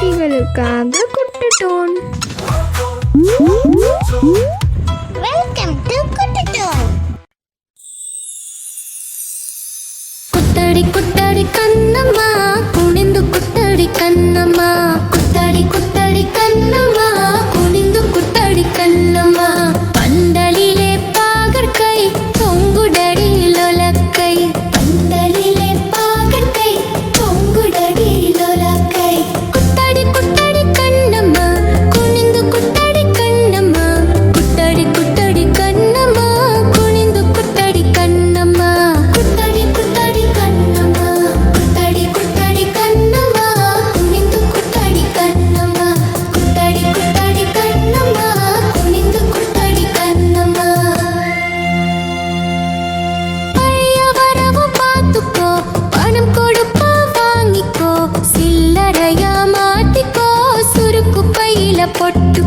குட்டிகளுக்காக குட்டி tone. Welcome to குட்டி tone. குத்தடி குத்தடி Kannamma குனிந்து குத்தடி கண்ணம்மா குத்தடி குத்தடி கண்ணம்மா குனிந்து குத்தடி கண்ணம்மா பந்தலிலே பாகற்கை தொங்குடடி லொலக்கை பந்தலிலே பாகற்கை தொங்குடடி லொலக்கை குத்தடி குத்தடி கண்ணம்மா குனிந்து குத்தடி கண்ணம்மா குத்தடி குத்தடி கண்ணம்மா குனிந்து குத்தடி கண்ணம்மா குத்தடி குத்தடி கண்ணம்மா குத்தடி குத்தடி கண்ணம்மா குனிந்து குத்தடி கண்ணம்மா குத்தடி குத்தடி கண்ணம்மா குனிந்து குத்தடி கண்ணம்மா பைய வரவு பார்த்துக்கோ பணம் கொடுப்பா வாங்கிக்கோ சில்லறையா மாத்திக்கோ சுருக்கு பையில பொட்டு